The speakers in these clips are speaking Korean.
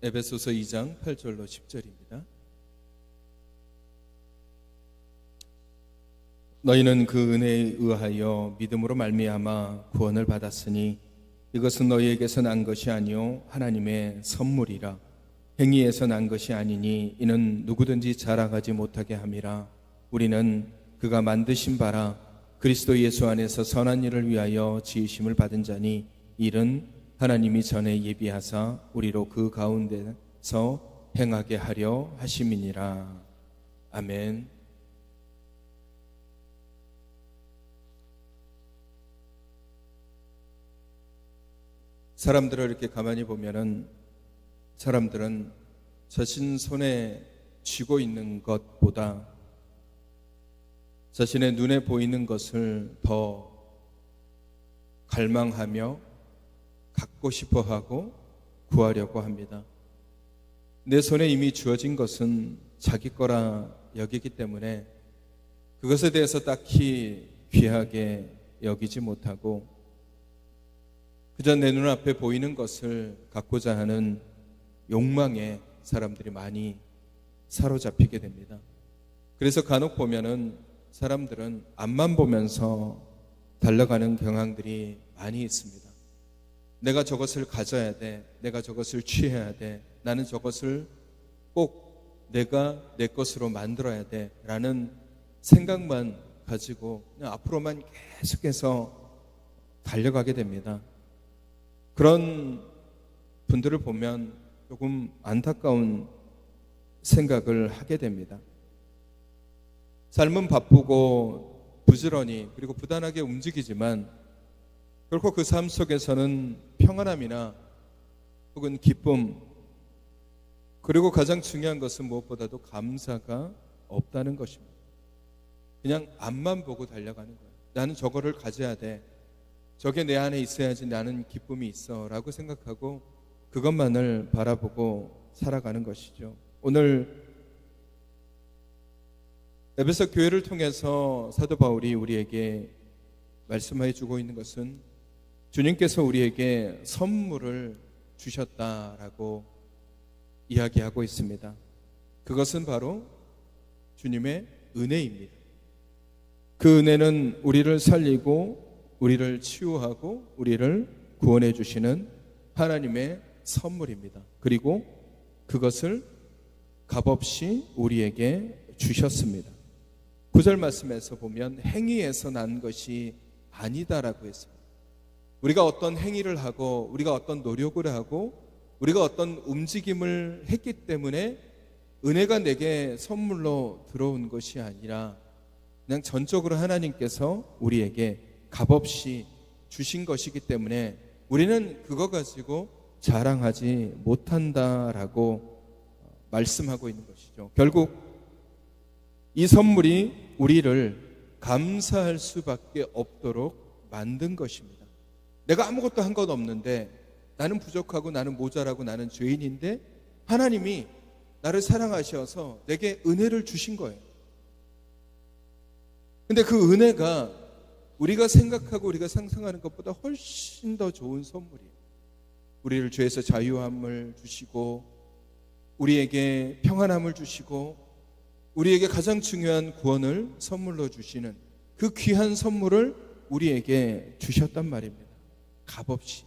에베소서 2장 8절로 10절입니다. 너희는 그 은혜에 의하여 믿음으로 말미암아 구원을 받았으니 이것은 너희에게서 난 것이 아니요 하나님의 선물이라. 행위에서 난 것이 아니니 이는 누구든지 자랑하지 못하게 함이라. 우리는 그가 만드신 바라 그리스도 예수 안에서 선한 일을 위하여 지으심을 받은 자니 이는 하나님이 전에 예비하사 우리로 그 가운데서 행하게 하려 하심이니라. 아멘. 사람들을 이렇게 가만히 보면은 사람들은 자신 손에 쥐고 있는 것보다 자신의 눈에 보이는 것을 더 갈망하며 갖고 싶어 하고 구하려고 합니다. 내 손에 이미 주어진 것은 자기 거라 여기기 때문에 그것에 대해서 딱히 귀하게 여기지 못하고 그저 내 눈앞에 보이는 것을 갖고자 하는 욕망에 사람들이 많이 사로잡히게 됩니다. 그래서 간혹 보면은 사람들은 앞만 보면서 달려가는 경향들이 많이 있습니다. 내가 저것을 가져야 돼. 내가 저것을 취해야 돼. 나는 저것을 꼭 내가 내 것으로 만들어야 돼. 라는 생각만 가지고 그냥 앞으로만 계속해서 달려가게 됩니다. 그런 분들을 보면 조금 안타까운 생각을 하게 됩니다. 삶은 바쁘고 부지런히 그리고 부단하게 움직이지만 결코 그 삶 속에서는 평안함이나 혹은 기쁨 그리고 가장 중요한 것은 무엇보다도 감사가 없다는 것입니다. 그냥 앞만 보고 달려가는 거예요. 나는 저거를 가져야 돼. 저게 내 안에 있어야지 나는 기쁨이 있어 라고 생각하고 그것만을 바라보고 살아가는 것이죠. 오늘 에베소 교회를 통해서 사도 바울이 우리에게 말씀해 주고 있는 것은 주님께서 우리에게 선물을 주셨다라고 이야기하고 있습니다. 그것은 바로 주님의 은혜입니다. 그 은혜는 우리를 살리고 우리를 치유하고 우리를 구원해 주시는 하나님의 선물입니다. 그리고 그것을 값없이 우리에게 주셨습니다. 9절 말씀에서 보면 행위에서 난 것이 아니다라고 했습니다. 우리가 어떤 행위를 하고 우리가 어떤 노력을 하고 우리가 어떤 움직임을 했기 때문에 은혜가 내게 선물로 들어온 것이 아니라 그냥 전적으로 하나님께서 우리에게 값없이 주신 것이기 때문에 우리는 그거 가지고 자랑하지 못한다라고 말씀하고 있는 것이죠. 결국 이 선물이 우리를 감사할 수밖에 없도록 만든 것입니다. 내가 아무것도 한 것 없는데 나는 부족하고 나는 모자라고 나는 죄인인데 하나님이 나를 사랑하셔서 내게 은혜를 주신 거예요. 근데 그 은혜가 우리가 생각하고 우리가 상상하는 것보다 훨씬 더 좋은 선물이에요. 우리를 죄에서 자유함을 주시고 우리에게 평안함을 주시고 우리에게 가장 중요한 구원을 선물로 주시는 그 귀한 선물을 우리에게 주셨단 말입니다. 값없이.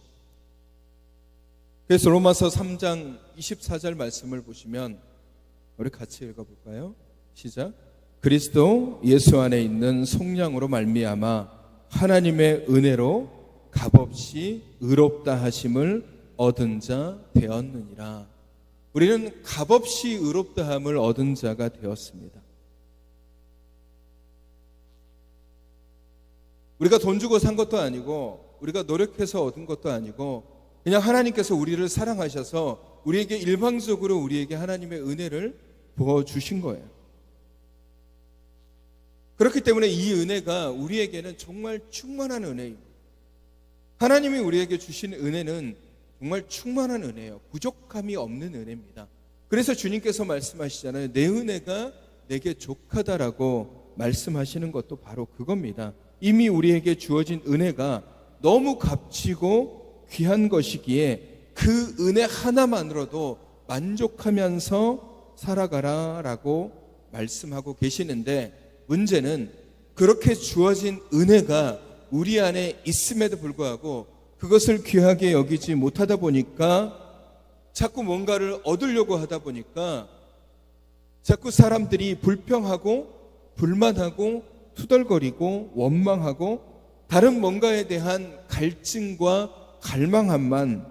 그래서 로마서 3장 24절 말씀을 보시면 우리 같이 읽어볼까요? 시작. 그리스도 예수 안에 있는 속량으로 말미암아 하나님의 은혜로 값없이 의롭다 하심을 얻은 자 되었느니라. 우리는 값없이 의롭다함을 얻은 자가 되었습니다. 우리가 돈 주고 산 것도 아니고 우리가 노력해서 얻은 것도 아니고 그냥 하나님께서 우리를 사랑하셔서 우리에게 일방적으로 우리에게 하나님의 은혜를 부어주신 거예요. 그렇기 때문에 이 은혜가 우리에게는 정말 충만한 은혜입니다. 하나님이 우리에게 주신 은혜는 정말 충만한 은혜예요. 부족함이 없는 은혜입니다. 그래서 주님께서 말씀하시잖아요. 내 은혜가 내게 족하다라고 말씀하시는 것도 바로 그겁니다. 이미 우리에게 주어진 은혜가 너무 값지고 귀한 것이기에 그 은혜 하나만으로도 만족하면서 살아가라라고 말씀하고 계시는데, 문제는 그렇게 주어진 은혜가 우리 안에 있음에도 불구하고 그것을 귀하게 여기지 못하다 보니까, 자꾸 뭔가를 얻으려고 하다 보니까 자꾸 사람들이 불평하고 불만하고 투덜거리고 원망하고 다른 뭔가에 대한 갈증과 갈망함만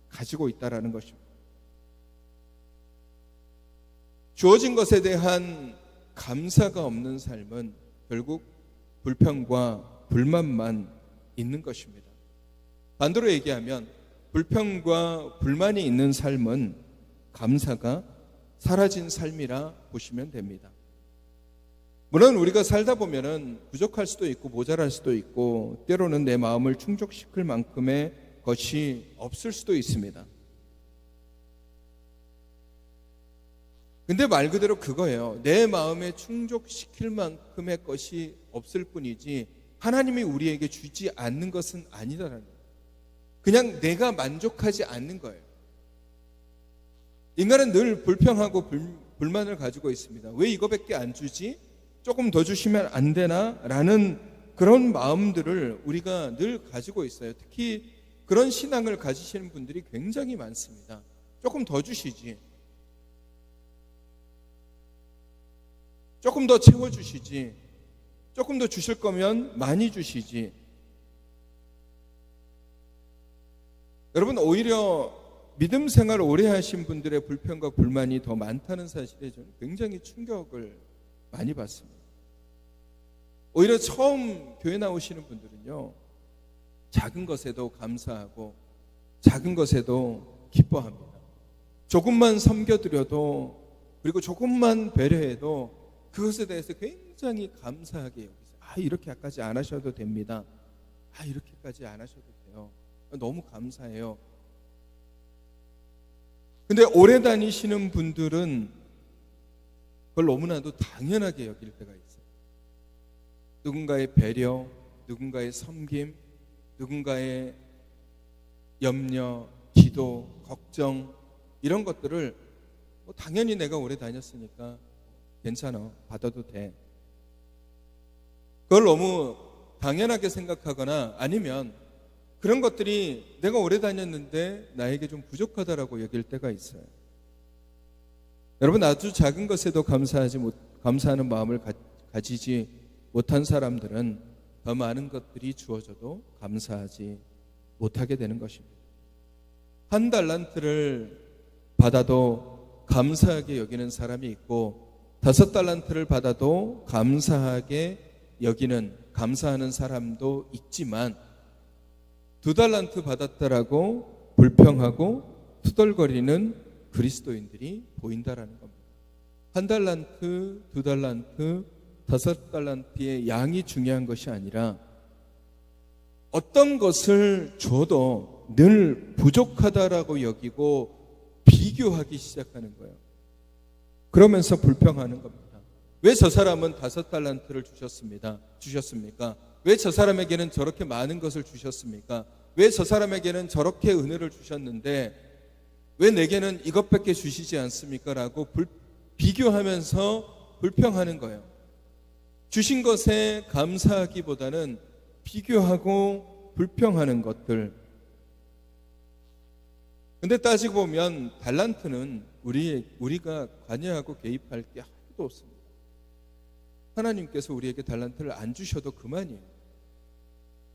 가지고 있다라는 것입니다. 주어진 것에 대한 감사가 없는 삶은 결국 불평과 불만만 있는 것입니다. 반대로 얘기하면 불평과 불만이 있는 삶은 감사가 사라진 삶이라 보시면 됩니다. 물론 우리가 살다 보면은 부족할 수도 있고 모자랄 수도 있고 때로는 내 마음을 충족시킬 만큼의 것이 없을 수도 있습니다. 근데 말 그대로 그거예요. 내 마음에 충족시킬 만큼의 것이 없을 뿐이지 하나님이 우리에게 주지 않는 것은 아니다라는 거예요. 그냥 내가 만족하지 않는 거예요. 인간은 늘 불평하고 불만을 가지고 있습니다. 왜 이거밖에 안 주지? 조금 더 주시면 안 되나? 라는 그런 마음들을 우리가 늘 가지고 있어요. 특히 그런 신앙을 가지시는 분들이 굉장히 많습니다. 조금 더 주시지. 조금 더 채워주시지. 조금 더 주실 거면 많이 주시지. 여러분, 오히려 믿음 생활을 오래 하신 분들의 불평과 불만이 더 많다는 사실에 저는 굉장히 충격을 많이 받습니다. 오히려 처음 교회 나오시는 분들은요, 작은 것에도 감사하고 작은 것에도 기뻐합니다. 조금만 섬겨드려도, 그리고 조금만 배려해도 그것에 대해서 굉장히 감사하게 여기세요. 이렇게까지 안 하셔도 됩니다. 이렇게까지 안 하셔도 돼요. 너무 감사해요. 근데 오래 다니시는 분들은 그걸 너무나도 당연하게 여길 때가 있어요. 누군가의 배려, 누군가의 섬김, 누군가의 염려, 기도, 걱정, 이런 것들을 당연히 내가 오래 다녔으니까 괜찮아, 받아도 돼. 그걸 너무 당연하게 생각하거나, 아니면 그런 것들이 내가 오래 다녔는데 나에게 좀 부족하다라고 여길 때가 있어요. 여러분, 아주 작은 것에도 감사하는 마음을 가지지 못한 사람들은 더 많은 것들이 주어져도 감사하지 못하게 되는 것입니다. 1달란트를 받아도 감사하게 여기는 사람이 있고, 5달란트를 받아도 감사하게 여기는, 감사하는 사람도 있지만, 2달란트 받았다라고 불평하고 투덜거리는 그리스도인들이 보인다라는 겁니다. 1달란트, 2달란트, 5달란트의 양이 중요한 것이 아니라 어떤 것을 줘도 늘 부족하다라고 여기고 비교하기 시작하는 거예요. 그러면서 불평하는 겁니다. 왜 저 사람은 5달란트를 주셨습니까? 왜 저 사람에게는 저렇게 많은 것을 주셨습니까? 왜 저 사람에게는 저렇게 은혜를 주셨는데 왜 내게는 이것밖에 주시지 않습니까? 라고 비교하면서 불평하는 거예요. 주신 것에 감사하기보다는 비교하고 불평하는 것들. 근데 따지고 보면 달란트는 우리가 관여하고 개입할 게 하나도 없습니다. 하나님께서 우리에게 달란트를 안 주셔도 그만이에요.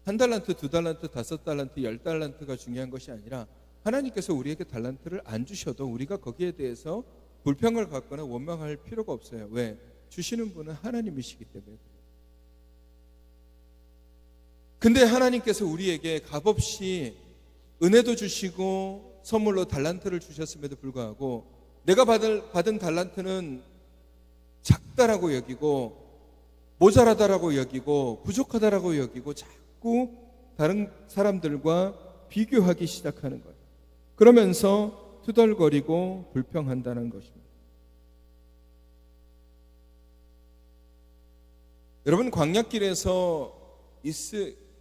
1달란트, 2달란트, 5달란트, 10달란트가 중요한 것이 아니라 하나님께서 우리에게 달란트를 안 주셔도 우리가 거기에 대해서 불평을 갖거나 원망할 필요가 없어요. 왜? 주시는 분은 하나님이시기 때문에 그래요. 근데 하나님께서 우리에게 값없이 은혜도 주시고 선물로 달란트를 주셨음에도 불구하고 내가 받은 달란트는 작다라고 여기고 모자라다라고 여기고 부족하다라고 여기고 자꾸 다른 사람들과 비교하기 시작하는 거예요. 그러면서 투덜거리고 불평한다는 것입니다. 여러분, 광야길에서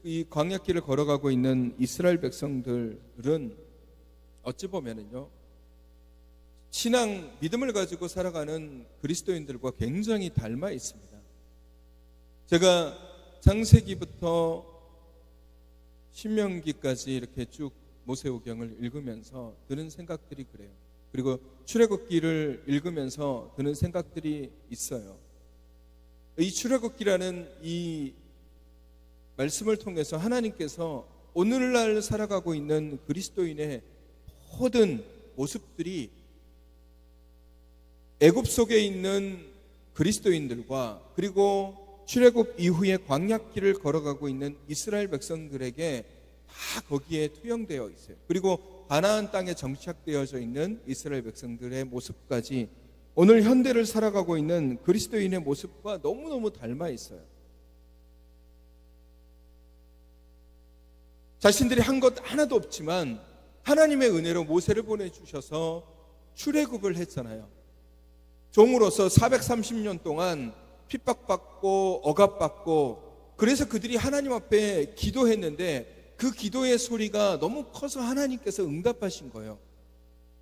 이 광야길을 걸어가고 있는 이스라엘 백성들은 어찌 보면은요, 신앙, 믿음을 가지고 살아가는 그리스도인들과 굉장히 닮아 있습니다. 제가 창세기부터 신명기까지 이렇게 쭉 모세오경을 읽으면서 드는 생각들이 그래요. 그리고 출애굽기를 읽으면서 드는 생각들이 있어요. 이 출애굽기라는 이 말씀을 통해서 하나님께서 오늘날 살아가고 있는 그리스도인의 모든 모습들이 애굽 속에 있는 그리스도인들과 그리고 출애굽 이후에 광야길을 걸어가고 있는 이스라엘 백성들에게 다 거기에 투영되어 있어요. 그리고 가나안 땅에 정착되어져 있는 이스라엘 백성들의 모습까지 오늘 현대를 살아가고 있는 그리스도인의 모습과 너무너무 닮아 있어요. 자신들이 한 것 하나도 없지만 하나님의 은혜로 모세를 보내주셔서 출애굽을 했잖아요. 종으로서 430년 동안 핍박받고 억압받고, 그래서 그들이 하나님 앞에 기도했는데 그 기도의 소리가 너무 커서 하나님께서 응답하신 거예요.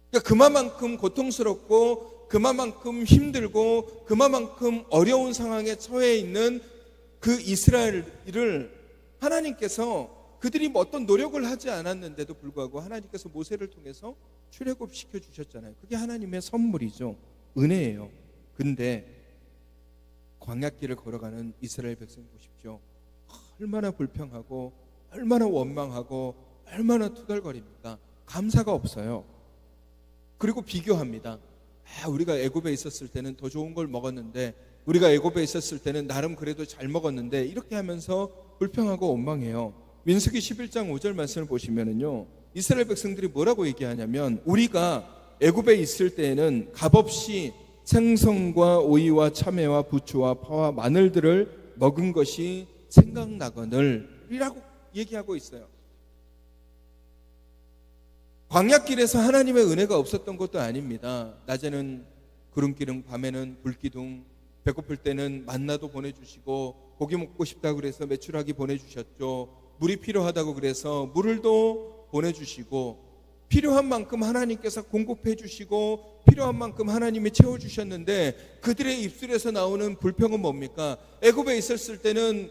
그러니까 그만큼 고통스럽고 그만큼 힘들고 그만큼 어려운 상황에 처해 있는 그 이스라엘을 하나님께서, 그들이 뭐 어떤 노력을 하지 않았는데도 불구하고 하나님께서 모세를 통해서 출애굽시켜 주셨잖아요. 그게 하나님의 선물이죠. 은혜예요. 근데 광야길을 걸어가는 이스라엘 백성 보십시오. 얼마나 불평하고 얼마나 원망하고 얼마나 투덜거립니까? 감사가 없어요. 그리고 비교합니다. 우리가 애굽에 있었을 때는 더 좋은 걸 먹었는데, 우리가 애굽에 있었을 때는 나름 그래도 잘 먹었는데, 이렇게 하면서 불평하고 원망해요. 민수기 11장 5절 말씀을 보시면은요, 이스라엘 백성들이 뭐라고 얘기하냐면, 우리가 애굽에 있을 때에는 값없이 생선과 오이와 참외와 부추와 파와 마늘들을 먹은 것이 생각나거늘 이라고 얘기하고 있어요. 광야길에서 하나님의 은혜가 없었던 것도 아닙니다. 낮에는 구름기둥, 밤에는 불기둥, 배고플 때는 만나도 보내주시고, 고기 먹고 싶다고 그래서 메추라기 보내주셨죠. 물이 필요하다고 그래서 물을도 보내주시고, 필요한 만큼 하나님께서 공급해 주시고 필요한 만큼 하나님이 채워주셨는데, 그들의 입술에서 나오는 불평은 뭡니까? 애굽에 있었을 때는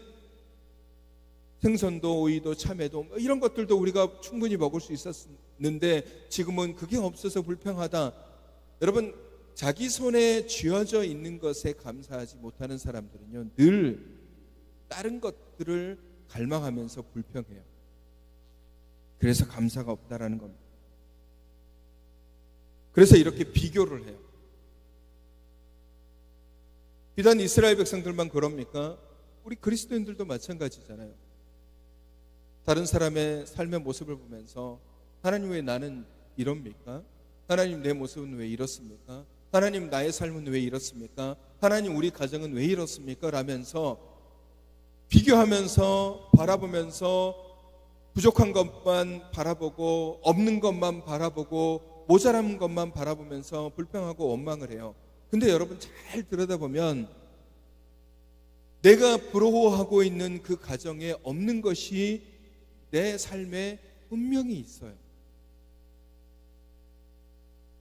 생선도 오이도 참외도 이런 것들도 우리가 충분히 먹을 수 있었는데 지금은 그게 없어서 불평하다. 여러분, 자기 손에 쥐어져 있는 것에 감사하지 못하는 사람들은요, 늘 다른 것들을 갈망하면서 불평해요. 그래서 감사가 없다라는 겁니다. 그래서 이렇게 비교를 해요. 비단 이스라엘 백성들만 그럽니까? 우리 그리스도인들도 마찬가지잖아요. 다른 사람의 삶의 모습을 보면서 하나님, 왜 나는 이럽니까? 하나님, 내 모습은 왜 이렇습니까? 하나님, 나의 삶은 왜 이렇습니까? 하나님, 우리 가정은 왜 이렇습니까? 라면서 비교하면서 바라보면서 부족한 것만 바라보고 없는 것만 바라보고 모자란 것만 바라보면서 불평하고 원망을 해요. 근데 여러분, 잘 들여다보면 내가 부러워하고 있는 그 가정에 없는 것이 내 삶에 분명히 있어요.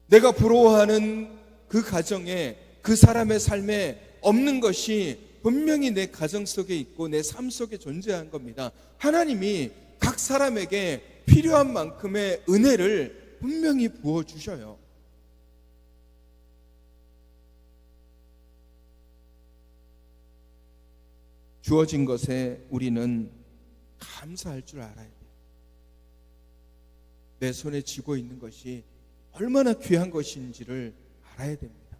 내가 부러워하는 그 가정에, 그 사람의 삶에 없는 것이 분명히 내 가정 속에 있고 내 삶 속에 존재한 겁니다. 하나님이 각 사람에게 필요한 만큼의 은혜를 분명히 부어주셔요. 주어진 것에 우리는 감사할 줄 알아야 돼요. 내 손에 쥐고 있는 것이 얼마나 귀한 것인지를 알아야 됩니다.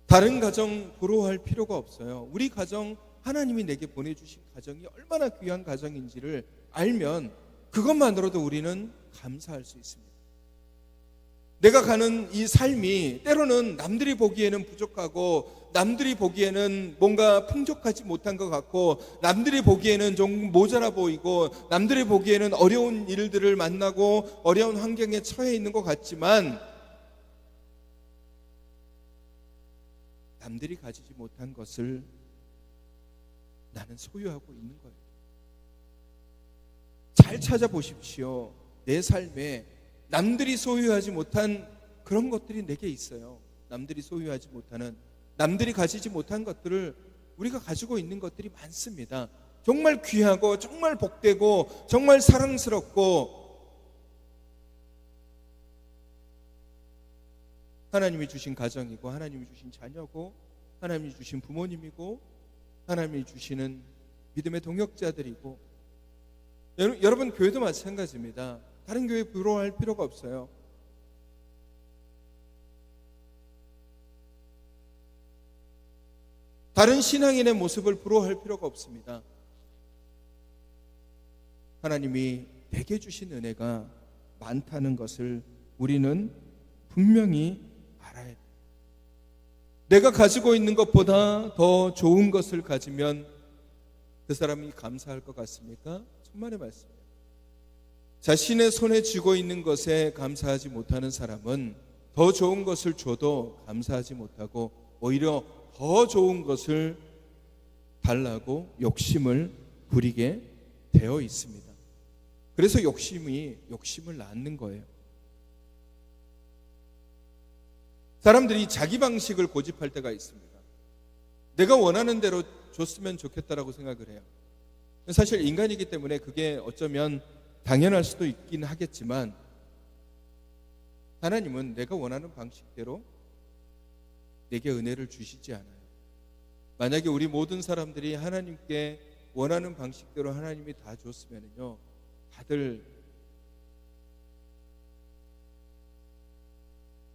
다른 가정 부러워할 필요가 없어요. 우리 가정, 하나님이 내게 보내주신 가정이 얼마나 귀한 가정인지를 알면 그것만으로도 우리는 감사할 수 있습니다. 내가 가는 이 삶이 때로는 남들이 보기에는 부족하고 남들이 보기에는 뭔가 풍족하지 못한 것 같고 남들이 보기에는 좀 모자라 보이고 남들이 보기에는 어려운 일들을 만나고 어려운 환경에 처해 있는 것 같지만, 남들이 가지지 못한 것을 나는 소유하고 있는 거예요. 잘 찾아보십시오. 내 삶에 남들이 소유하지 못한 그런 것들이 내게 있어요. 남들이 소유하지 못하는, 남들이 가지지 못한 것들을 우리가 가지고 있는 것들이 많습니다. 정말 귀하고 정말 복되고 정말 사랑스럽고 하나님이 주신 가정이고 하나님이 주신 자녀고 하나님이 주신 부모님이고 하나님이 주시는 믿음의 동역자들이고, 여러분 교회도 마찬가지입니다. 다른 교회 부러워할 필요가 없어요. 다른 신앙인의 모습을 부러워할 필요가 없습니다. 하나님이 내게 주신 은혜가 많다는 것을 우리는 분명히 알아야 돼요. 내가 가지고 있는 것보다 더 좋은 것을 가지면 그 사람이 감사할 것 같습니까? 천만의 말씀이에요. 자신의 손에 쥐고 있는 것에 감사하지 못하는 사람은 더 좋은 것을 줘도 감사하지 못하고 오히려 더 좋은 것을 달라고 욕심을 부리게 되어 있습니다. 그래서 욕심을 낳는 거예요. 사람들이 자기 방식을 고집할 때가 있습니다. 내가 원하는 대로 줬으면 좋겠다라고 생각을 해요. 사실 인간이기 때문에 그게 어쩌면 당연할 수도 있긴 하겠지만 하나님은 내가 원하는 방식대로 내게 은혜를 주시지 않아요. 만약에 우리 모든 사람들이 하나님께 원하는 방식대로 하나님이 다 줬으면요, 다들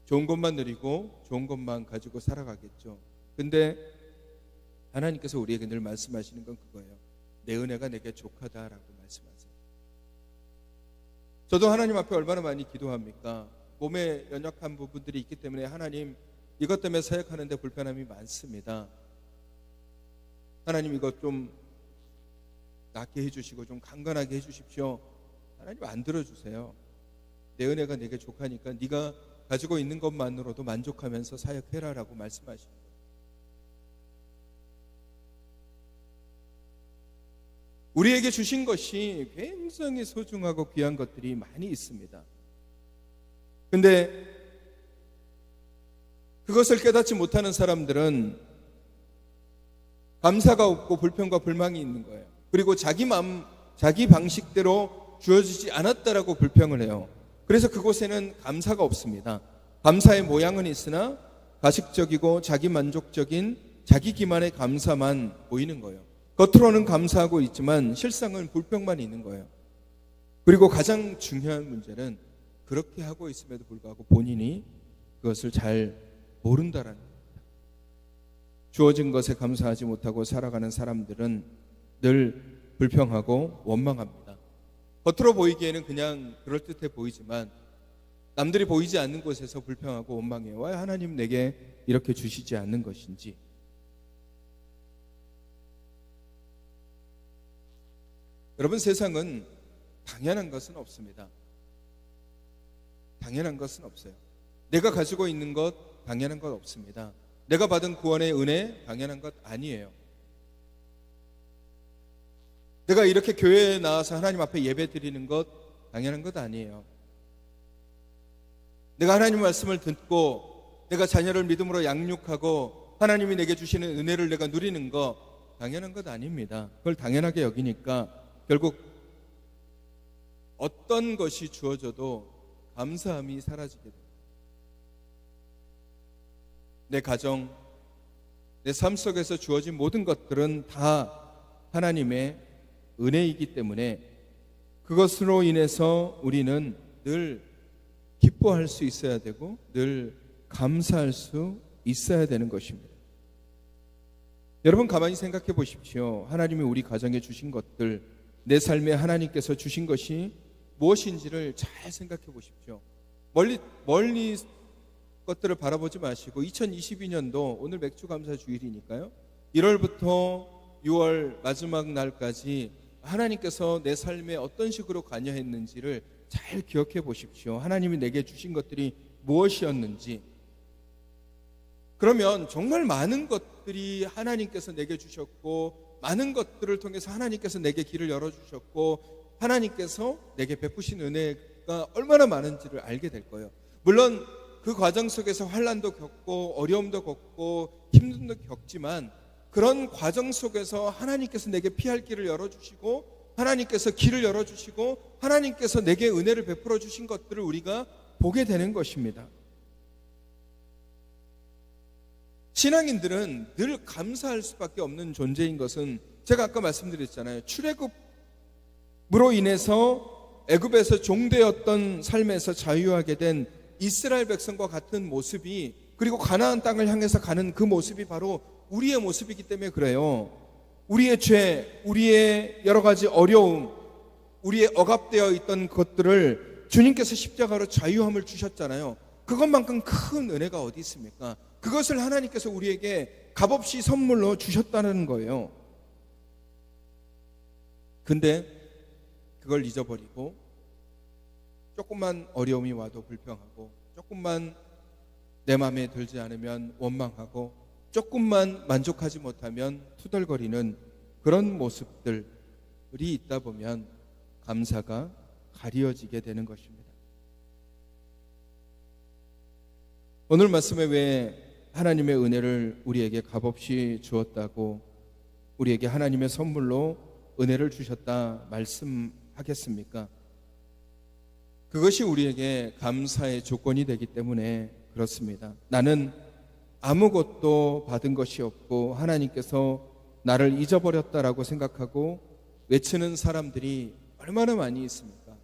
좋은 것만 누리고 좋은 것만 가지고 살아가겠죠. 근데 하나님께서 우리에게 늘 말씀하시는 건 그거예요. 내 은혜가 내게 족하다라고 말씀하세요. 저도 하나님 앞에 얼마나 많이 기도합니까? 몸에 연약한 부분들이 있기 때문에 하나님, 이것 때문에 사역하는데 불편함이 많습니다. 하나님 이것 좀 낫게 해주시고 좀 강건하게 해주십시오. 하나님 안 들어주세요. 내 은혜가 내게 족하니까 네가 가지고 있는 것만으로도 만족하면서 사역해라라고 말씀하시는 거예요. 우리에게 주신 것이 굉장히 소중하고 귀한 것들이 많이 있습니다. 근데 그것을 깨닫지 못하는 사람들은 감사가 없고 불평과 불만이 있는 거예요. 그리고 자기 마음, 자기 방식대로 주어지지 않았다라고 불평을 해요. 그래서 그곳에는 감사가 없습니다. 감사의 모양은 있으나 가식적이고 자기 만족적인 자기 기만의 감사만 보이는 거예요. 겉으로는 감사하고 있지만 실상은 불평만 있는 거예요. 그리고 가장 중요한 문제는 그렇게 하고 있음에도 불구하고 본인이 그것을 잘 모른다라는 겁니다. 주어진 것에 감사하지 못하고 살아가는 사람들은 늘 불평하고 원망합니다. 겉으로 보이기에는 그냥 그럴듯해 보이지만 남들이 보이지 않는 곳에서 불평하고 원망해요. 왜 하나님 내게 이렇게 주시지 않는 것인지. 여러분, 세상은 당연한 것은 없습니다. 당연한 것은 없어요. 내가 가지고 있는 것 당연한 것 없습니다. 내가 받은 구원의 은혜 당연한 것 아니에요. 내가 이렇게 교회에 나와서 하나님 앞에 예배 드리는 것 당연한 것 아니에요. 내가 하나님 말씀을 듣고 내가 자녀를 믿음으로 양육하고 하나님이 내게 주시는 은혜를 내가 누리는 거 당연한 것 아닙니다. 그걸 당연하게 여기니까 결국 어떤 것이 주어져도 감사함이 사라지게 돼요. 내 가정, 내 삶 속에서 주어진 모든 것들은 다 하나님의 은혜이기 때문에 그것으로 인해서 우리는 늘 기뻐할 수 있어야 되고 늘 감사할 수 있어야 되는 것입니다. 여러분, 가만히 생각해 보십시오. 하나님이 우리 가정에 주신 것들, 내 삶에 하나님께서 주신 것이 무엇인지를 잘 생각해 보십시오. 멀리 것들을 바라보지 마시고 2022년도 오늘 맥주감사 주일이니까요, 1월부터 6월 마지막 날까지 하나님께서 내 삶에 어떤 식으로 관여했는지를 잘 기억해 보십시오. 하나님이 내게 주신 것들이 무엇이었는지. 그러면 정말 많은 것들이 하나님께서 내게 주셨고 많은 것들을 통해서 하나님께서 내게 길을 열어주셨고 하나님께서 내게 베푸신 은혜가 보니까 얼마나 많은지를 알게 될 거예요. 물론 그 과정 속에서 환난도 겪고 어려움도 겪고 힘듦도 겪지만 그런 과정 속에서 하나님께서 내게 피할 길을 열어주시고 하나님께서 길을 열어주시고 하나님께서 내게 은혜를 베풀어 주신 것들을 우리가 보게 되는 것입니다. 신앙인들은 늘 감사할 수밖에 없는 존재인 것은 제가 아까 말씀드렸잖아요. 출애굽으로 인해서 애굽에서 종되었던 삶에서 자유하게 된 이스라엘 백성과 같은 모습이, 그리고 가나안 땅을 향해서 가는 그 모습이 바로 우리의 모습이기 때문에 그래요. 우리의 죄, 우리의 여러 가지 어려움, 우리의 억압되어 있던 것들을 주님께서 십자가로 자유함을 주셨잖아요. 그것만큼 큰 은혜가 어디 있습니까? 그것을 하나님께서 우리에게 값없이 선물로 주셨다는 거예요. 근데 그걸 잊어버리고 조금만 어려움이 와도 불평하고, 조금만 내 마음에 들지 않으면 원망하고, 조금만 만족하지 못하면 투덜거리는 그런 모습들이 있다 보면 감사가 가려지게 되는 것입니다. 오늘 말씀에 왜 하나님의 은혜를 우리에게 값없이 주었다고, 우리에게 하나님의 선물로 은혜를 주셨다 말씀하겠습니까? 그것이 우리에게 감사의 조건이 되기 때문에 그렇습니다. 나는 아무것도 받은 것이 없고 하나님께서 나를 잊어버렸다라고 생각하고 외치는 사람들이 얼마나 많이 있습니까?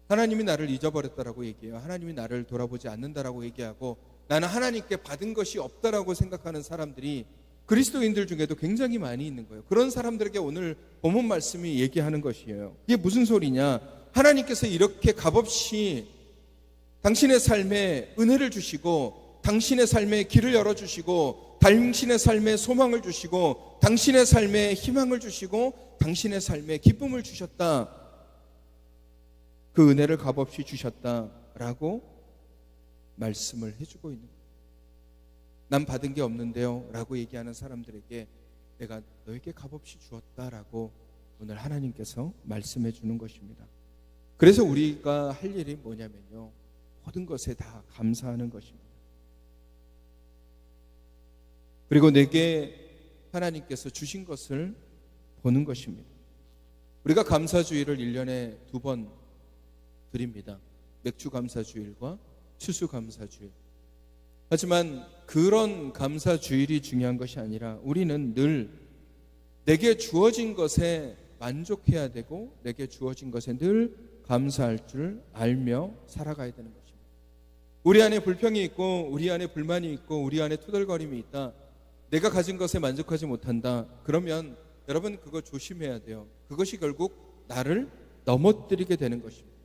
하나님이 나를 잊어버렸다라고 얘기해요. 하나님이 나를 돌아보지 않는다라고 얘기하고, 나는 하나님께 받은 것이 없다라고 생각하는 사람들이 그리스도인들 중에도 굉장히 많이 있는 거예요. 그런 사람들에게 오늘 본문 말씀이 얘기하는 것이에요. 이게 무슨 소리냐? 하나님께서 이렇게 값없이 당신의 삶에 은혜를 주시고, 당신의 삶에 길을 열어주시고, 당신의 삶에 소망을 주시고, 당신의 삶에 희망을 주시고, 당신의 삶에 기쁨을 주셨다. 그 은혜를 값없이 주셨다라고 말씀을 해주고 있는 거예요. 난 받은 게 없는데요 라고 얘기하는 사람들에게 내가 너에게 값없이 주었다라고 오늘 하나님께서 말씀해 주는 것입니다. 그래서 우리가 할 일이 뭐냐면요, 모든 것에 다 감사하는 것입니다. 그리고 내게 하나님께서 주신 것을 보는 것입니다. 우리가 감사주일을 1년에 2번 드립니다. 맥주감사주일과 추수감사주일. 하지만 그런 감사주일이 중요한 것이 아니라 우리는 늘 내게 주어진 것에 만족해야 되고, 내게 주어진 것에 늘 감사할 줄 알며 살아가야 되는 것입니다. 우리 안에 불평이 있고, 우리 안에 불만이 있고, 우리 안에 투덜거림이 있다. 내가 가진 것에 만족하지 못한다. 그러면 여러분 그거 조심해야 돼요. 그것이 결국 나를 넘어뜨리게 되는 것입니다.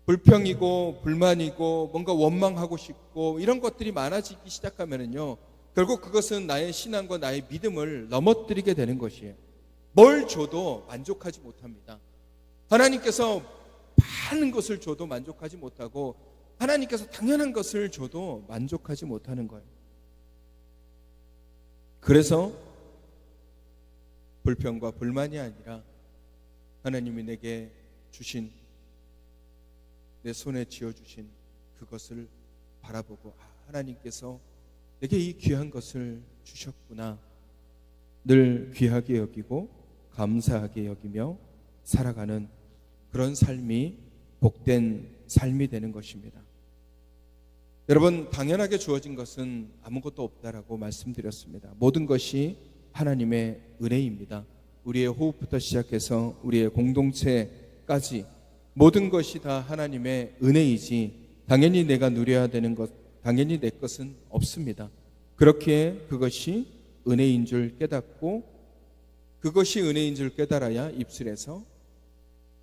불평이고 불만이고 뭔가 원망하고 싶고 이런 것들이 많아지기 시작하면은요, 결국 그것은 나의 신앙과 나의 믿음을 넘어뜨리게 되는 것이에요. 뭘 줘도 만족하지 못합니다. 하나님께서 많은 것을 줘도 만족하지 못하고, 하나님께서 당연한 것을 줘도 만족하지 못하는 거예요. 그래서 불평과 불만이 아니라 하나님이 내게 주신, 내 손에 쥐어주신 그것을 바라보고, 하나님께서 내게 이 귀한 것을 주셨구나, 늘 귀하게 여기고 감사하게 여기며 살아가는 그런 삶이 복된 삶이 되는 것입니다. 여러분, 당연하게 주어진 것은 아무것도 없다라고 말씀드렸습니다. 모든 것이 하나님의 은혜입니다. 우리의 호흡부터 시작해서 우리의 공동체까지 모든 것이 다 하나님의 은혜이지, 당연히 내가 누려야 되는 것, 당연히 내 것은 없습니다. 그렇게 그것이 은혜인 줄 깨닫고, 그것이 은혜인 줄 깨달아야 입술에서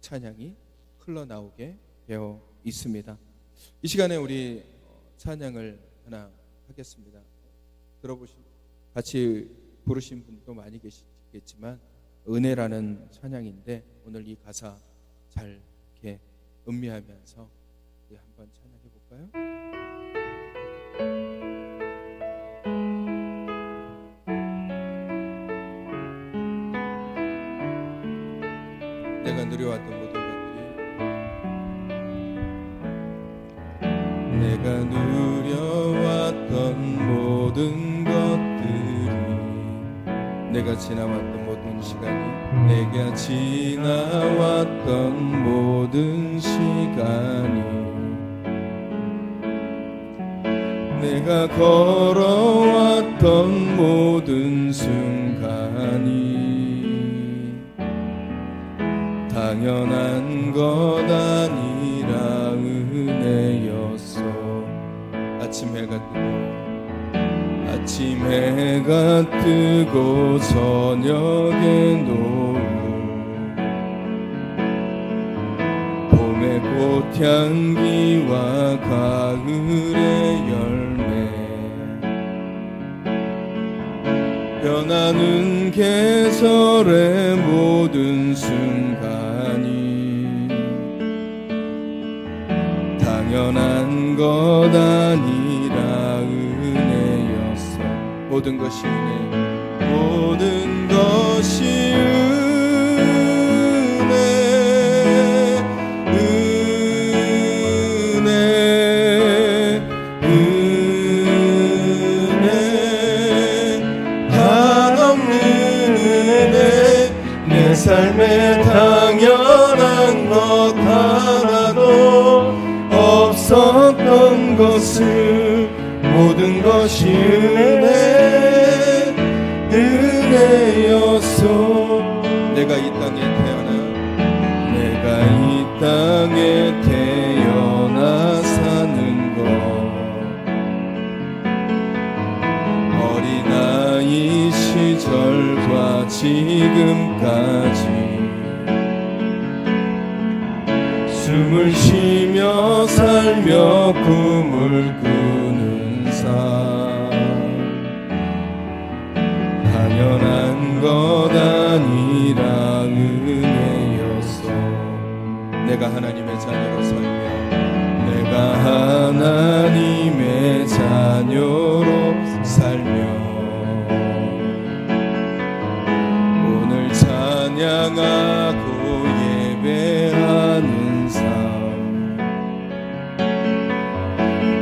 찬양이 흘러나오게 되어 있습니다. 이 시간에 우리 찬양을 하나 하겠습니다. 같이 부르신 분도 많이 계시겠지만 은혜라는 찬양인데, 오늘 이 가사 잘 이렇게 음미하면서 한번 찬양해 볼까요? 내가 누려왔던 모든 것들이 내가 누려왔던 모든 것들이, 내가 지나왔던 모든 시간이, 내가 지나왔던 모든 시간이, 내가 걸어왔던 모든 순간이 당연한 것 아니라 은혜였어. 아침 해가 뜨고 저녁의 노을, 봄의 꽃향기와 가을의 열매, 변하는 계절의 모든 순간이 당연한 것 아니라 은혜였어. 모든 것이 은혜, 모든 것이 은혜, 은혜, 은혜, 한없는 은혜. 내 삶에 당연한 것 하나도 없었던 것을, 모든 것이 은혜, 은혜였어. 내가 이 땅에 태어나 사는 것, 어린아이 시절과 지금까지 숨을 쉬며 살며 꿈을 꾸는 삶, 당연한 것 아니라 은혜였어. 내가 하나님의 자녀로 살며, 내가 하나님의 자녀로 살며, 오늘 찬양하고 예배하는 삶,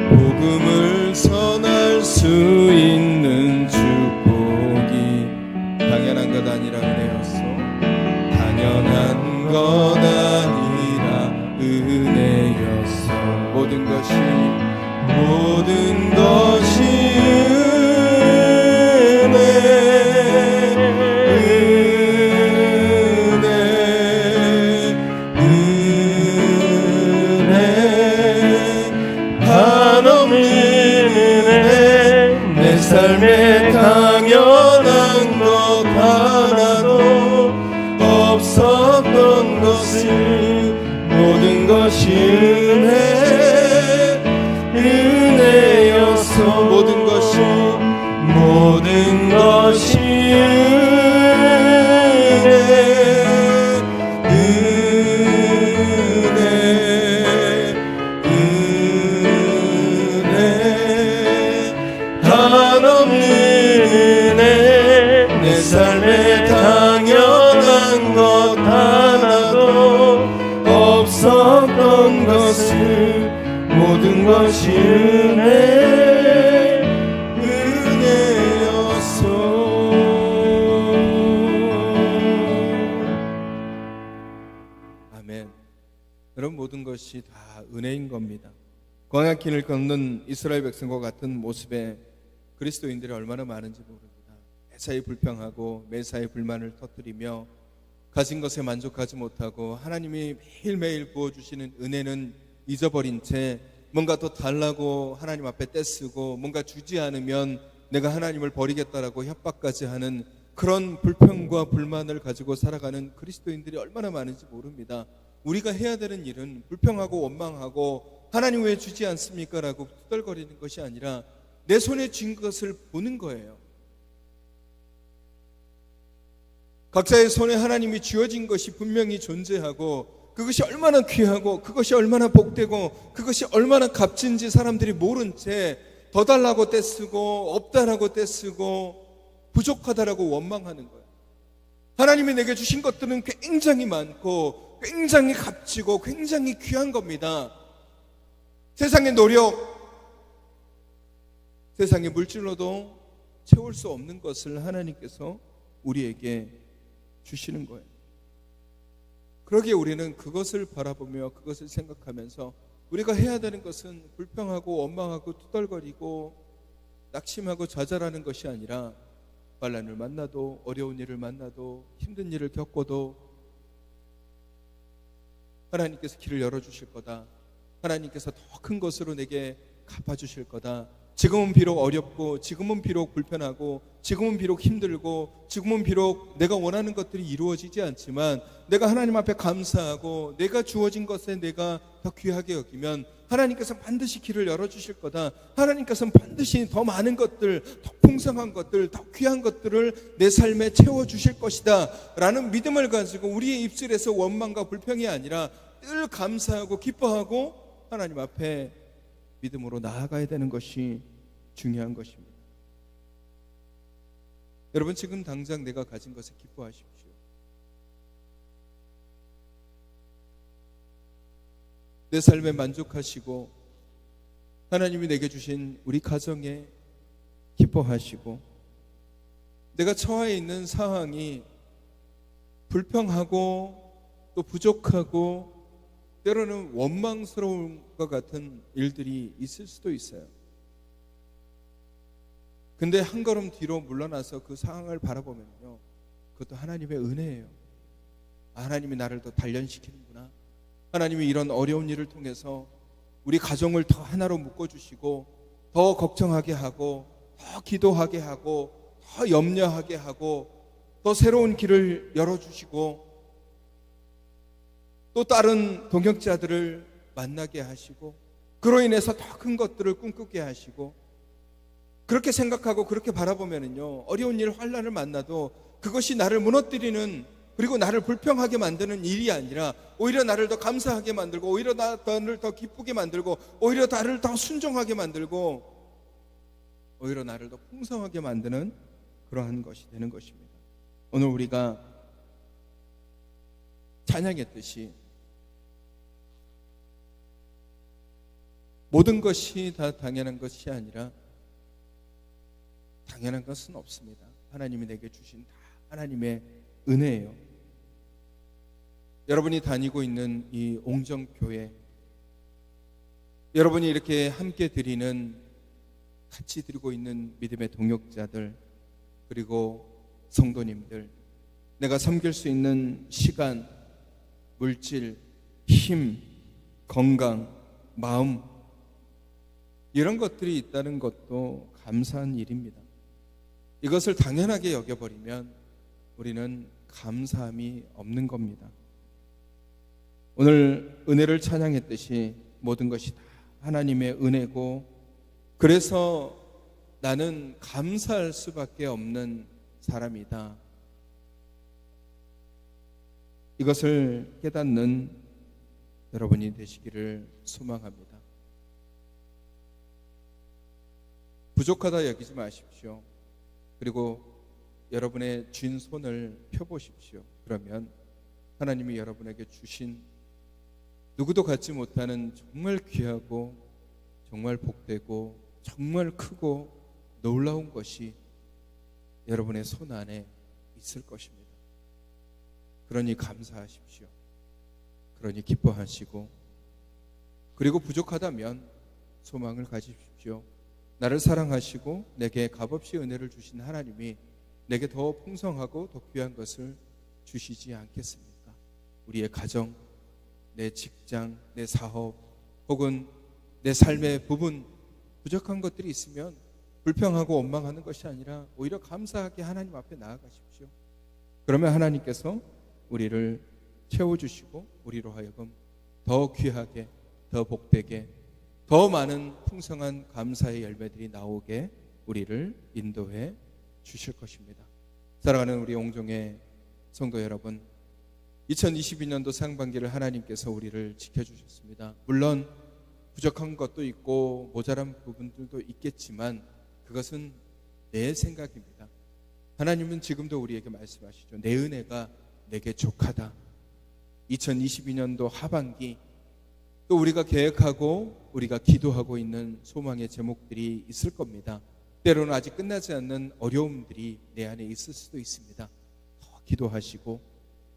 복음을 전할 수 있는 축복이 당연한 것 아니라 은혜였어. 당연한 것 아니라 은혜였어. 모든 것이 은혜, 은혜, 은혜, 한없는 은혜. 내 삶에 당연한 것 하나도 없었던 것을, 모든 것이 은혜, 은혜였어. 모든 것이 은혜, 은혜, 은혜, 한없는 은혜. 내 삶에 당연한 것 하나도 없었던 것을, 모든 것이 은혜, 은혜였어. 아멘. 여러분, 모든 것이 다 은혜인 겁니다. 광야길을 걷는 이스라엘 백성과 같은 모습에 그리스도인들이 얼마나 많은지 모릅니다. 매사에 불평하고 매사에 불만을 터뜨리며 가진 것에 만족하지 못하고 하나님이 매일매일 부어주시는 은혜는 잊어버린 채 뭔가 더 달라고 하나님 앞에 떼쓰고, 뭔가 주지 않으면 내가 하나님을 버리겠다라고 협박까지 하는 그런 불평과 불만을 가지고 살아가는 그리스도인들이 얼마나 많은지 모릅니다. 우리가 해야 되는 일은 불평하고 원망하고 하나님 왜 주지 않습니까? 라고 투덜거리는 것이 아니라 내 손에 쥔 것을 보는 거예요. 각자의 손에 하나님이 쥐어진 것이 분명히 존재하고, 그것이 얼마나 귀하고 그것이 얼마나 복되고 그것이 얼마나 값진지 사람들이 모른 채 더 달라고 떼쓰고 없다라고 떼쓰고 부족하다라고 원망하는 거예요. 하나님이 내게 주신 것들은 굉장히 많고 굉장히 값지고 굉장히 귀한 겁니다. 세상의 노력, 세상의 물질로도 채울 수 없는 것을 하나님께서 우리에게 주시는 거예요. 그러기에 우리는 그것을 바라보며 그것을 생각하면서 우리가 해야 되는 것은 불평하고 원망하고 투덜거리고 낙심하고 좌절하는 것이 아니라 환난을 만나도 어려운 일을 만나도 힘든 일을 겪어도 하나님께서 길을 열어주실 거다. 하나님께서 더 큰 것으로 내게 갚아주실 거다. 지금은 비록 어렵고 지금은 비록 불편하고 지금은 비록 힘들고 지금은 비록 내가 원하는 것들이 이루어지지 않지만 내가 하나님 앞에 감사하고 내가 주어진 것에 내가 더 귀하게 여기면 하나님께서 반드시 길을 열어주실 거다. 하나님께서는 반드시 더 많은 것들, 더 풍성한 것들, 더 귀한 것들을 내 삶에 채워주실 것이다 라는 믿음을 가지고 우리의 입술에서 원망과 불평이 아니라 늘 감사하고 기뻐하고 하나님 앞에 믿음으로 나아가야 되는 것이 중요한 것입니다. 여러분, 지금 당장 내가 가진 것에 기뻐하십시오. 내 삶에 만족하시고 하나님이 내게 주신 우리 가정에 기뻐하시고 내가 처해 있는 상황이 불평하고 또 부족하고 때로는 원망스러운 것 같은 일들이 있을 수도 있어요. 근데 한 걸음 뒤로 물러나서 그 상황을 바라보면요, 그것도 하나님의 은혜예요. 하나님이 나를 더 단련시키는구나. 하나님이 이런 어려운 일을 통해서 우리 가정을 더 하나로 묶어주시고 더 걱정하게 하고 더 기도하게 하고 더 염려하게 하고 더 새로운 길을 열어주시고 또 다른 동역자들을 만나게 하시고 그로 인해서 더 큰 것들을 꿈꾸게 하시고 그렇게 생각하고 그렇게 바라보면은요, 어려운 일, 환난을 만나도 그것이 나를 무너뜨리는 그리고 나를 불평하게 만드는 일이 아니라 오히려 나를 더 감사하게 만들고 오히려 나를 더 기쁘게 만들고 오히려 나를 더 순종하게 만들고 오히려 나를 더 풍성하게 만드는 그러한 것이 되는 것입니다. 오늘 우리가 찬양했듯이 모든 것이 다 당연한 것이 아니라 당연한 것은 없습니다. 하나님이 내게 주신 다 하나님의 은혜예요. 여러분이 다니고 있는 이 옹정교회, 여러분이 이렇게 함께 드리는, 같이 드리고 있는 믿음의 동역자들, 그리고 성도님들, 내가 섬길 수 있는 시간, 물질, 힘, 건강, 마음, 이런 것들이 있다는 것도 감사한 일입니다. 이것을 당연하게 여겨버리면 우리는 감사함이 없는 겁니다. 오늘 은혜를 찬양했듯이 모든 것이 다 하나님의 은혜고 그래서 나는 감사할 수밖에 없는 사람이다. 이것을 깨닫는 여러분이 되시기를 소망합니다. 부족하다 여기지 마십시오. 그리고 여러분의 쥔 손을 펴보십시오. 그러면 하나님이 여러분에게 주신 누구도 갖지 못하는 정말 귀하고 정말 복되고 정말 크고 놀라운 것이 여러분의 손 안에 있을 것입니다. 그러니 감사하십시오. 그러니 기뻐하시고 그리고 부족하다면 소망을 가지십시오. 나를 사랑하시고 내게 값없이 은혜를 주신 하나님이 내게 더 풍성하고 더 귀한 것을 주시지 않겠습니까? 우리의 가정, 내 직장, 내 사업 혹은 내 삶의 부분 부족한 것들이 있으면 불평하고 원망하는 것이 아니라 오히려 감사하게 하나님 앞에 나아가십시오. 그러면 하나님께서 우리를 채워주시고 우리로 하여금 더 귀하게, 더 복되게, 더 많은 풍성한 감사의 열매들이 나오게 우리를 인도해 주실 것입니다. 사랑하는 우리 옹종의 성도 여러분, 2022년도 상반기를 하나님께서 우리를 지켜주셨습니다. 물론 부족한 것도 있고 모자란 부분들도 있겠지만 그것은 내 생각입니다. 하나님은 지금도 우리에게 말씀하시죠. 내 은혜가 내게 족하다. 2022년도 하반기 또 우리가 계획하고 우리가 기도하고 있는 소망의 제목들이 있을 겁니다. 때로는 아직 끝나지 않는 어려움들이 내 안에 있을 수도 있습니다. 더 기도하시고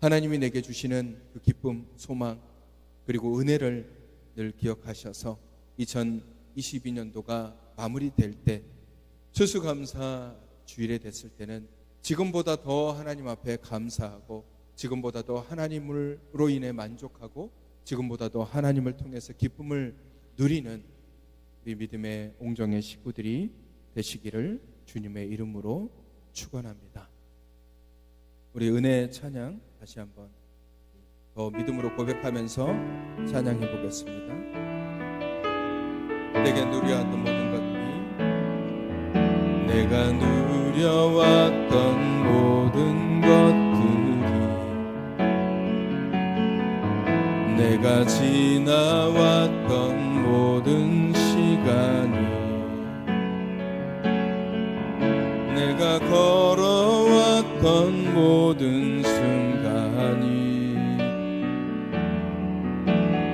하나님이 내게 주시는 그 기쁨, 소망 그리고 은혜를 늘 기억하셔서 2022년도가 마무리될 때 추수감사 주일에 됐을 때는 지금보다 더 하나님 앞에 감사하고 지금보다 더 하나님으로 인해 만족하고 지금보다 더 하나님을 통해서 기쁨을 누리는 우리 믿음의 옹정의 식구들이 되시기를 주님의 이름으로 축원합니다. 우리 은혜 찬양 다시 한번 더 믿음으로 고백하면서 찬양해 보겠습니다. 내게 누려왔던 모든 것들이 내가 누려왔던 모든 것들이 내가 지나왔던 모든 시간이 내가 걸어왔던 모든 순간이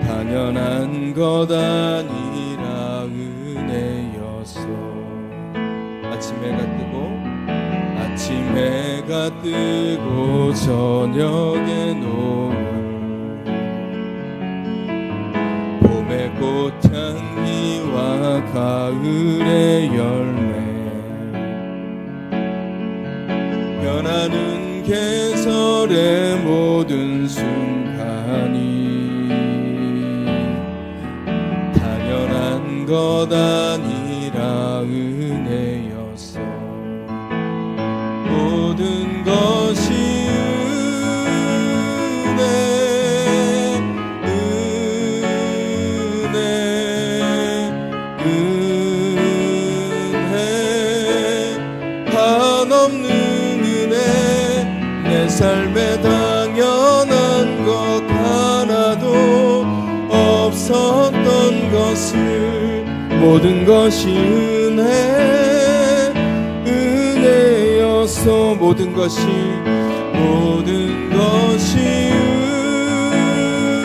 당연한 것 아니라 은혜였어. 아침 해가 뜨고 저녁에 노을 봄의 꽃향기와 가을의 열매 변하는 계절의 모든 순간이 당연한 것 아니라 은혜였어. 모든 것이 은혜 한없는 은혜 내 삶에 당연한 것 하나도 없었던 것을 모든 것이 은혜였어. 모든 것이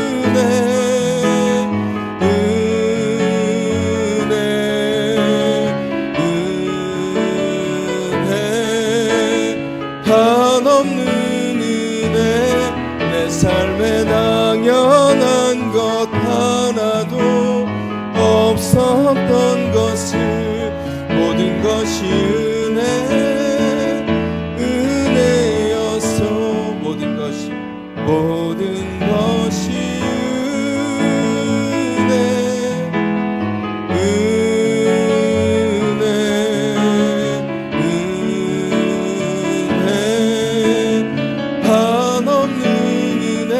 은혜 한없는 은혜 내 삶에 당연한 것 하나도 없었던 것을 모든 것이 은혜였어. 모든 것이 은혜 한없는 은혜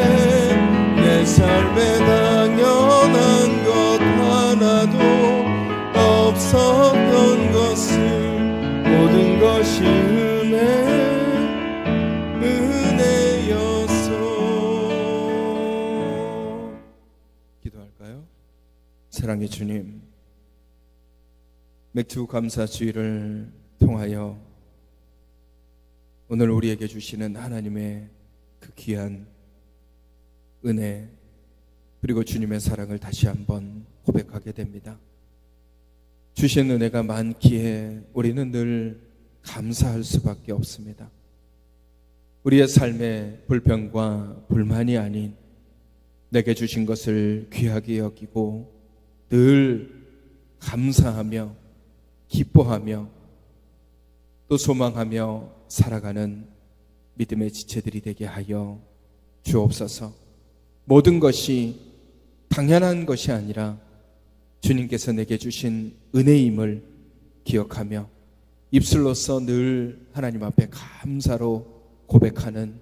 내 삶에 당연한 것 하나도 없었던 것을 모든 것이 은혜였어. 기도할까요? 사랑의 주님, 맥주 감사 주일을 통하여 오늘 우리에게 주시는 하나님의 그 귀한 은혜 그리고 주님의 사랑을 다시 한번 고백하게 됩니다. 주신 은혜가 많기에 우리는 늘 감사할 수밖에 없습니다. 우리의 삶에 불평과 불만이 아닌 내게 주신 것을 귀하게 여기고 늘 감사하며 기뻐하며 또 소망하며 살아가는 믿음의 지체들이 되게 하여 주옵소서. 모든 것이 당연한 것이 아니라 주님께서 내게 주신 은혜임을 기억하며 입술로서 늘 하나님 앞에 감사로 고백하는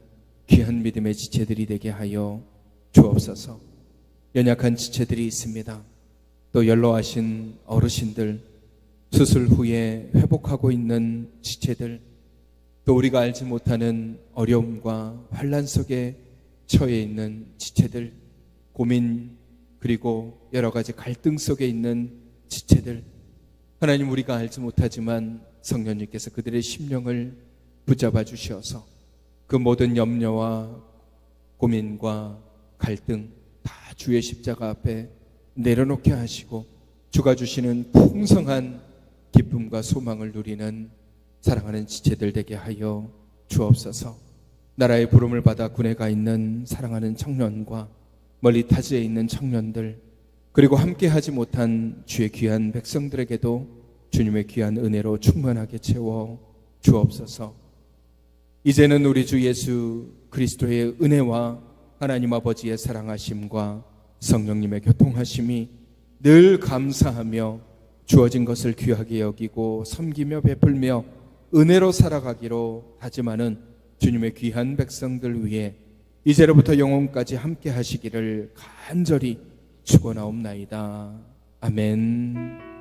귀한 믿음의 지체들이 되게 하여 주옵소서. 연약한 지체들이 있습니다. 또 연로하신 어르신들, 수술 후에 회복하고 있는 지체들, 또 우리가 알지 못하는 어려움과 환난 속에 처해 있는 지체들, 고민 그리고 여러 가지 갈등 속에 있는 지체들, 하나님 우리가 알지 못하지만 성령님께서 그들의 심령을 붙잡아 주시어서 그 모든 염려와 고민과 갈등 다 주의 십자가 앞에 내려놓게 하시고 주가 주시는 풍성한 기쁨과 소망을 누리는 사랑하는 지체들 되게 하여 주옵소서. 나라의 부름을 받아 군에 가 있는 사랑하는 청년과 멀리 타지에 있는 청년들, 그리고 함께하지 못한 주의 귀한 백성들에게도 주님의 귀한 은혜로 충만하게 채워 주옵소서. 이제는 우리 주 예수 그리스도의 은혜와 하나님 아버지의 사랑하심과 성령님의 교통하심이 늘 감사하며 주어진 것을 귀하게 여기고 섬기며 베풀며 은혜로 살아가기로 다짐하는 주님의 귀한 백성들 위해 이제로부터 영원까지 함께 하시기를 간절히 축원하옵나이다. 아멘.